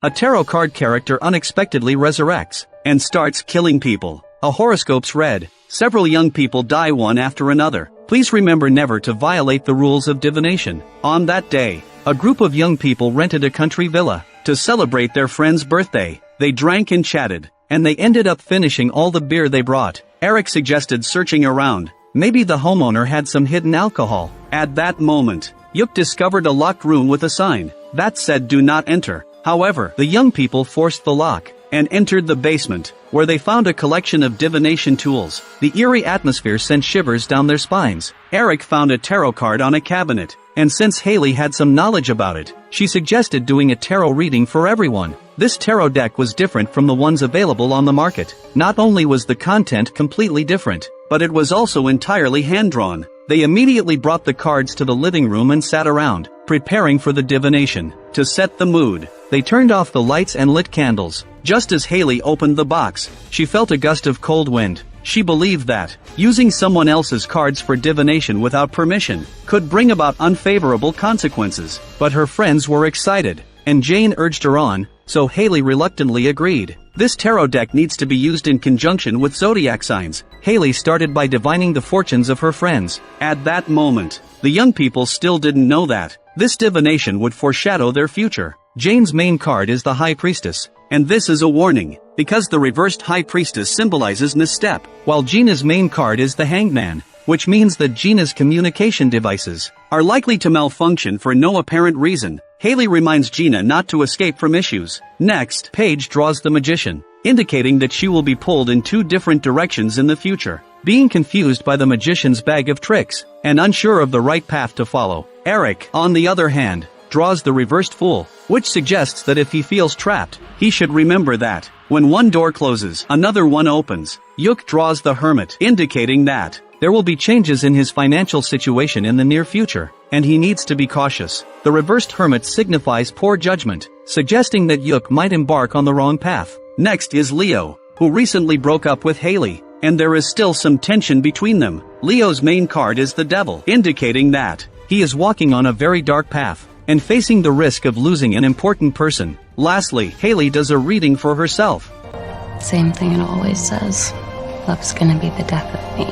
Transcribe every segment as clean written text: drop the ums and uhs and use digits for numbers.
A tarot card character unexpectedly resurrects and starts killing people. A horoscope's read. Several young people die one after another. Please remember never to violate the rules of divination. On that day, a group of young people rented a country villa to celebrate their friend's birthday. They drank and chatted, and they ended up finishing all the beer they brought. Eric suggested searching around. Maybe the homeowner had some hidden alcohol. At that moment, Yuk discovered a locked room with a sign that said "Do not enter." However, the young people forced the lock and entered the basement, where they found a collection of divination tools. The eerie atmosphere sent shivers down their spines. Eric found a tarot card on a cabinet, and since Haley had some knowledge about it, she suggested doing a tarot reading for everyone. This tarot deck was different from the ones available on the market. Not only was the content completely different, but it was also entirely hand-drawn. They immediately brought the cards to the living room and sat around, preparing for the divination. To set the mood, they turned off the lights and lit candles. Just as Haley opened the box, she felt a gust of cold wind. She believed that using someone else's cards for divination without permission could bring about unfavorable consequences. But her friends were excited, and Jane urged her on, so Haley reluctantly agreed. This tarot deck needs to be used in conjunction with zodiac signs. Haley started by divining the fortunes of her friends. At that moment, the young people still didn't know that this divination would foreshadow their future. Jane's main card is the High Priestess, and this is a warning, because the reversed High Priestess symbolizes misstep, while Gina's main card is the Hanged Man, which means that Gina's communication devices are likely to malfunction for no apparent reason. Haley reminds Gina not to escape from issues. Next, Paige draws the Magician, indicating that she will be pulled in two different directions in the future. Being confused by the Magician's bag of tricks, and unsure of the right path to follow, Eric, on the other hand, draws the Reversed Fool, which suggests that if he feels trapped, he should remember that when one door closes, another one opens. Yuk draws the Hermit, indicating that there will be changes in his financial situation in the near future, and he needs to be cautious. The Reversed Hermit signifies poor judgment, suggesting that Yuk might embark on the wrong path. Next is Leo, who recently broke up with Haley, and there is still some tension between them. Leo's main card is the Devil, indicating that he is walking on a very dark path and facing the risk of losing an important person. Lastly, Haley does a reading for herself. Same thing it always says. Love's gonna be the death of me.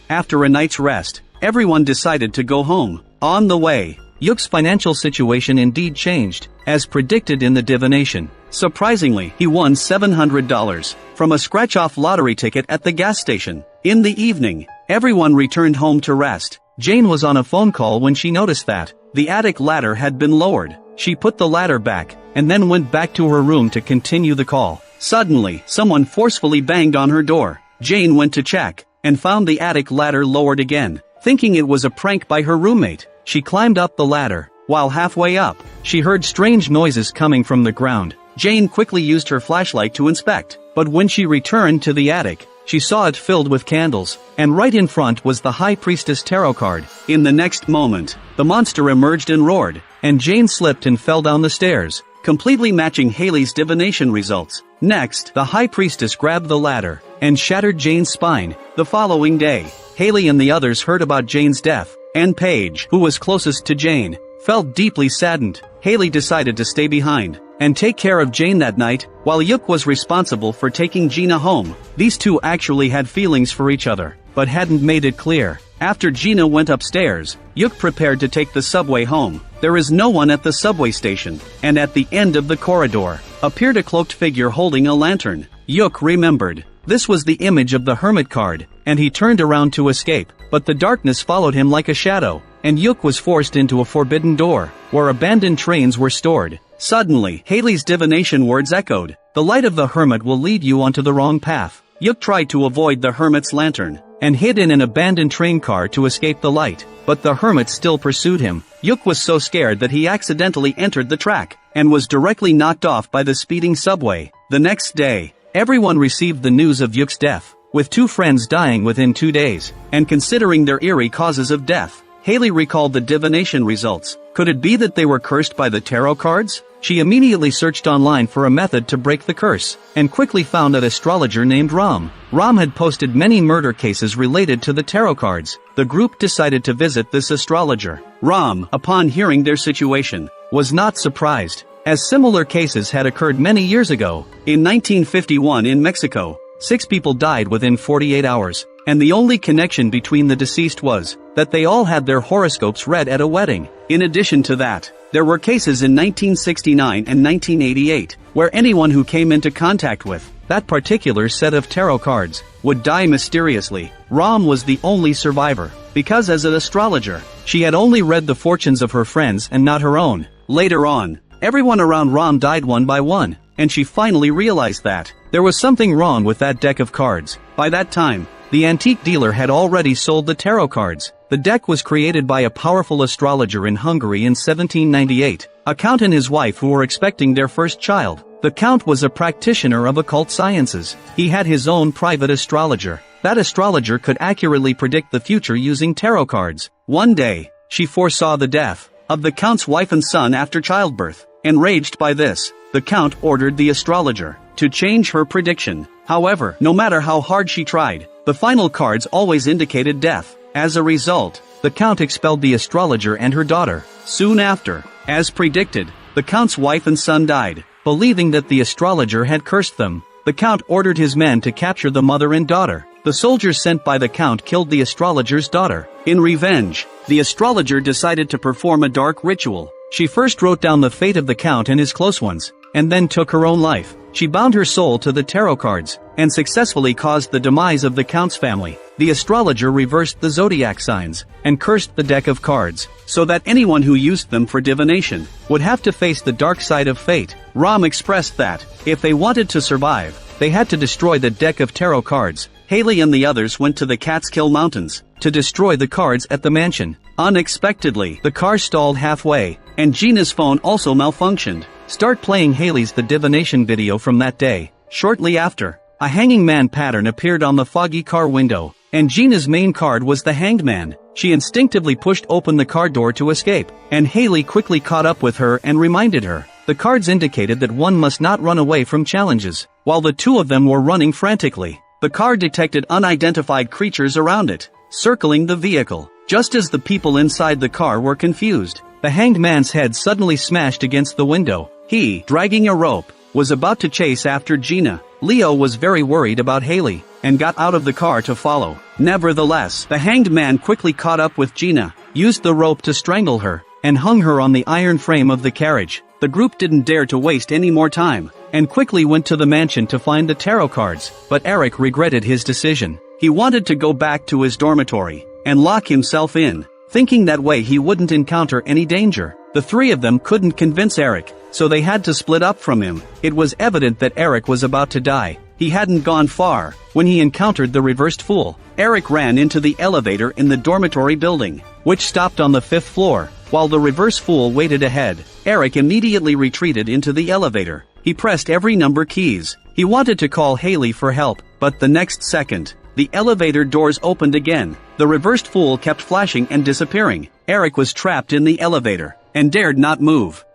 After a night's rest, everyone decided to go home. On the way, Yuk's financial situation indeed changed, as predicted in the divination. Surprisingly, he won $700 from a scratch-off lottery ticket at the gas station. In the evening, everyone returned home to rest. Jane was on a phone call when she noticed that the attic ladder had been lowered. She put the ladder back, and then went back to her room to continue the call. Suddenly, someone forcefully banged on her door. Jane went to check, and found the attic ladder lowered again. Thinking it was a prank by her roommate, she climbed up the ladder. While halfway up, she heard strange noises coming from the ground. Jane quickly used her flashlight to inspect, but when she returned to the attic, she saw it filled with candles, and right in front was the High Priestess tarot card. In the next moment, the monster emerged and roared, and Jane slipped and fell down the stairs, completely matching Haley's divination results. Next, the High Priestess grabbed the ladder and shattered Jane's spine. The following day, Haley and the others heard about Jane's death, and Paige, who was closest to Jane, felt deeply saddened. Haley decided to stay behind and take care of Jane that night, while Yuk was responsible for taking Gina home. These two actually had feelings for each other, but hadn't made it clear. After Gina went upstairs, Yuk prepared to take the subway home. There is no one at the subway station, and at the end of the corridor appeared a cloaked figure holding a lantern. Yuk remembered this was the image of the Hermit card, and he turned around to escape, but the darkness followed him like a shadow, and Yuk was forced into a forbidden door, where abandoned trains were stored. Suddenly, Haley's divination words echoed. The light of the Hermit will lead you onto the wrong path. Yuk tried to avoid the Hermit's lantern, and hid in an abandoned train car to escape the light, but the Hermit still pursued him. Yuk was so scared that he accidentally entered the track, and was directly knocked off by the speeding subway. The next day, everyone received the news of Yuk's death, with two friends dying within 2 days, and considering their eerie causes of death, Haley recalled the divination results. Could it be that they were cursed by the tarot cards? She immediately searched online for a method to break the curse, and quickly found an astrologer named Ram. Ram had posted many murder cases related to the tarot cards. The group decided to visit this astrologer. Ram, upon hearing their situation, was not surprised, as similar cases had occurred many years ago. In 1951 in Mexico, 6 people died within 48 hours, and the only connection between the deceased was that they all had their horoscopes read at a wedding. In addition to that, there were cases in 1969 and 1988, where anyone who came into contact with that particular set of tarot cards would die mysteriously. Ram was the only survivor, because as an astrologer, she had only read the fortunes of her friends and not her own. Later on, everyone around Ram died one by one, and she finally realized that there was something wrong with that deck of cards. By that time, the antique dealer had already sold the tarot cards. The deck was created by a powerful astrologer in Hungary in 1798, a count and his wife who were expecting their first child. The count was a practitioner of occult sciences. He had his own private astrologer. That astrologer could accurately predict the future using tarot cards. One day, she foresaw the death of the count's wife and son after childbirth. Enraged by this, the count ordered the astrologer to change her prediction. However, no matter how hard she tried, the final cards always indicated death. As a result, the count expelled the astrologer and her daughter. Soon after, as predicted, the count's wife and son died. Believing that the astrologer had cursed them, the count ordered his men to capture the mother and daughter. The soldiers sent by the count killed the astrologer's daughter. In revenge, the astrologer decided to perform a dark ritual. She first wrote down the fate of the count and his close ones, and then took her own life. She bound her soul to the tarot cards, and successfully caused the demise of the count's family. The astrologer reversed the zodiac signs, and cursed the deck of cards, so that anyone who used them for divination would have to face the dark side of fate. Ram expressed that, if they wanted to survive, they had to destroy the deck of tarot cards. Haley and the others went to the Catskill Mountains to destroy the cards at the mansion. Unexpectedly, the car stalled halfway, and Gina's phone also malfunctioned. Start playing Haley's The Divination video from that day. Shortly after, a hanging man pattern appeared on the foggy car window, and Gina's main card was the Hanged Man. She instinctively pushed open the car door to escape, and Haley quickly caught up with her and reminded her. The cards indicated that one must not run away from challenges. While the two of them were running frantically, the car detected unidentified creatures around it, circling the vehicle. Just as the people inside the car were confused, the Hanged Man's head suddenly smashed against the window. He, dragging a rope, was about to chase after Gina. Leo was very worried about Haley, and got out of the car to follow. Nevertheless, the Hanged Man quickly caught up with Gina, used the rope to strangle her, and hung her on the iron frame of the carriage. The group didn't dare to waste any more time, and quickly went to the mansion to find the tarot cards. But Eric regretted his decision. He wanted to go back to his dormitory and lock himself in, thinking that way he wouldn't encounter any danger. The three of them couldn't convince Eric, so they had to split up from him. It was evident that Eric was about to die. He hadn't gone far when he encountered the reversed fool. Eric ran into the elevator in the dormitory building, which stopped on the 5th floor. While the reverse fool waited ahead, Eric immediately retreated into the elevator. He pressed every number keys. He wanted to call Haley for help, but the next second, the elevator doors opened again. The reversed fool kept flashing and disappearing. Eric was trapped in the elevator, and dared not move.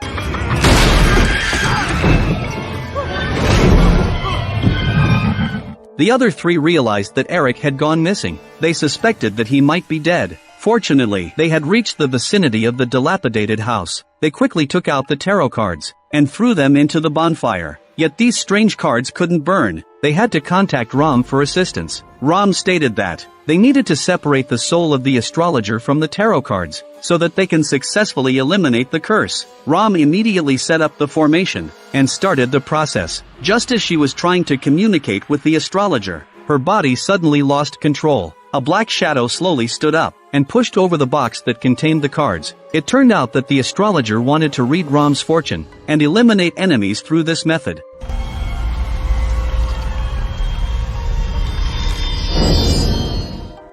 The other three realized that Eric had gone missing. They suspected that he might be dead. Fortunately, they had reached the vicinity of the dilapidated house. They quickly took out the tarot cards, and threw them into the bonfire. Yet these strange cards couldn't burn. They had to contact Ram for assistance. Ram stated that they needed to separate the soul of the astrologer from the tarot cards, so that they can successfully eliminate the curse. Ram immediately set up the formation, and started the process. Just as she was trying to communicate with the astrologer, her body suddenly lost control. A black shadow slowly stood up, and pushed over the box that contained the cards. It turned out that the astrologer wanted to read Ram's fortune, and eliminate enemies through this method.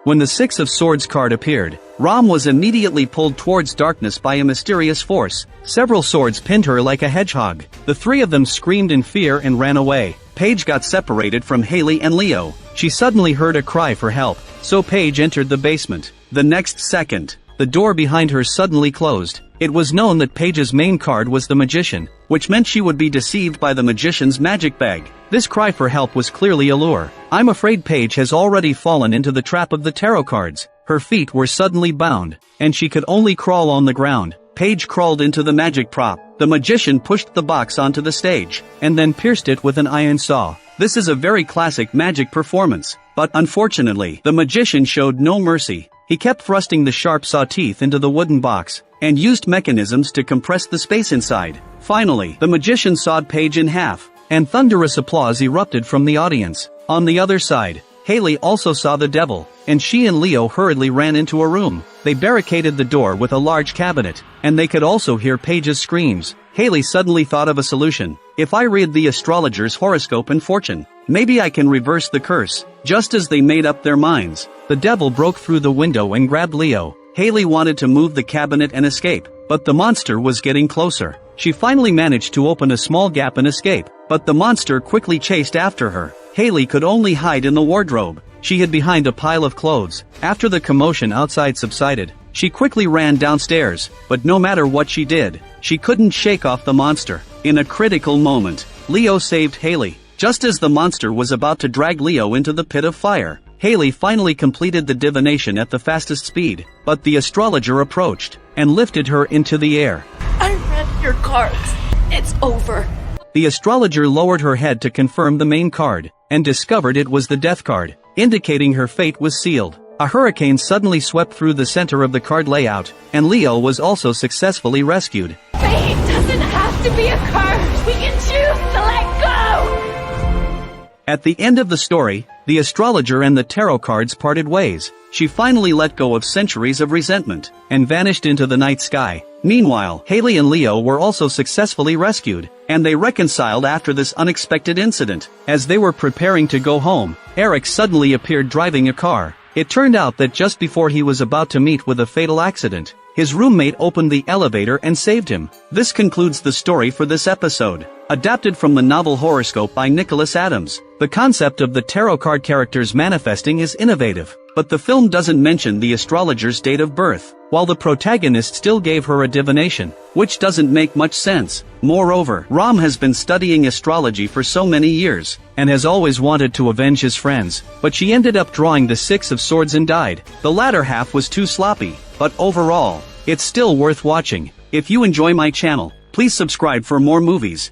When the 6 of Swords card appeared, Ram was immediately pulled towards darkness by a mysterious force. Several swords pinned her like a hedgehog. The three of them screamed in fear and ran away. Paige got separated from Haley and Leo. She suddenly heard a cry for help, so Paige entered the basement. The next second, the door behind her suddenly closed. It was known that Paige's main card was the Magician, which meant she would be deceived by the Magician's magic bag. This cry for help was clearly a lure. I'm afraid Paige has already fallen into the trap of the tarot cards. Her feet were suddenly bound, and she could only crawl on the ground. Paige crawled into the magic prop. The magician pushed the box onto the stage, and then pierced it with an iron saw. This is a very classic magic performance, but unfortunately, the magician showed no mercy. He kept thrusting the sharp saw teeth into the wooden box, and used mechanisms to compress the space inside. Finally, the magician sawed Paige in half, and thunderous applause erupted from the audience. On the other side, Haley also saw the devil, and she and Leo hurriedly ran into a room. They barricaded the door with a large cabinet, and they could also hear Paige's screams. Haley suddenly thought of a solution. If I read the astrologer's horoscope and fortune, maybe I can reverse the curse. Just as they made up their minds, the devil broke through the window and grabbed Leo. Haley wanted to move the cabinet and escape, but the monster was getting closer. She finally managed to open a small gap and escape, but the monster quickly chased after her. Haley could only hide in the wardrobe. She hid behind a pile of clothes. After the commotion outside subsided, she quickly ran downstairs, but no matter what she did, she couldn't shake off the monster. In a critical moment, Leo saved Haley. Just as the monster was about to drag Leo into the pit of fire, Haley finally completed the divination at the fastest speed, but the astrologer approached and lifted her into the air. I read your cards. It's over. The astrologer lowered her head to confirm the main card, and discovered it was the death card, indicating her fate was sealed. A hurricane suddenly swept through the center of the card layout, and Leo was also successfully rescued. Fate doesn't have to be a card. We can choose to let go. At the end of the story, the astrologer and the tarot cards parted ways. She finally let go of centuries of resentment, and vanished into the night sky. Meanwhile, Haley and Leo were also successfully rescued, and they reconciled after this unexpected incident. As they were preparing to go home, Eric suddenly appeared driving a car. It turned out that just before he was about to meet with a fatal accident, his roommate opened the elevator and saved him. This concludes the story for this episode. Adapted from the novel Horoscope by Nicholas Adams, the concept of the tarot card characters manifesting is innovative, but the film doesn't mention the astrologer's date of birth, while the protagonist still gave her a divination, which doesn't make much sense. Moreover, Ram has been studying astrology for so many years, and has always wanted to avenge his friends, but she ended up drawing the Six of Swords and died. The latter half was too sloppy, but overall, it's still worth watching. If you enjoy my channel, please subscribe for more movies.